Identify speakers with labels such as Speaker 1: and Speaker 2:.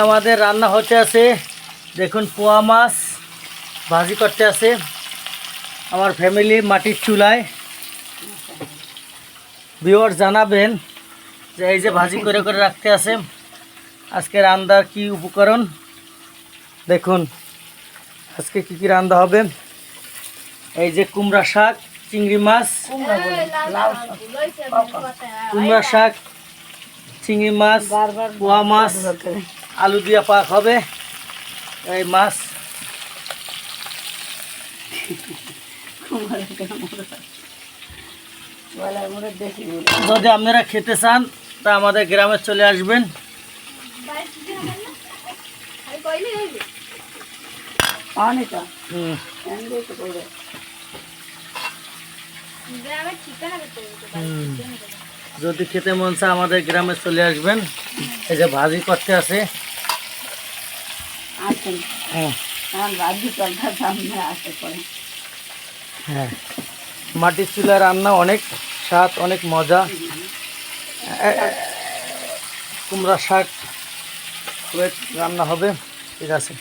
Speaker 1: আমাদের রান্না হতে আছে, দেখুন পোয়া মাছ ভাজি করতে আছে আমার ফ্যামিলি মাটির চুলায়। ভিউয়ার জানাবেন যে এই যে ভাজি করে করে রাখতে আছে, আজকে রান্নার কি উপকরণ দেখুন। আজকে কি কি রান্না হবে, এই যে কুমড়া শাক, চিংড়ি মাছ, কুমড়া শাক, চিংড়ি মাছ, পোয়া মাছ, আলু দিয়া পাক হবে। এই মাছ যদি আপনারা খেতে চান তা আমাদের গ্রামে চলে আসবেন। যদি খেতে মন চায় আমাদের গ্রামে চলে আসবেন। এই যে ভাজি করতে আছে, হ্যাঁ মাটির চুলায় রান্না অনেক স্বাদ, অনেক মজা। কুমড়া শাক রান্না হবে, ঠিক আছে।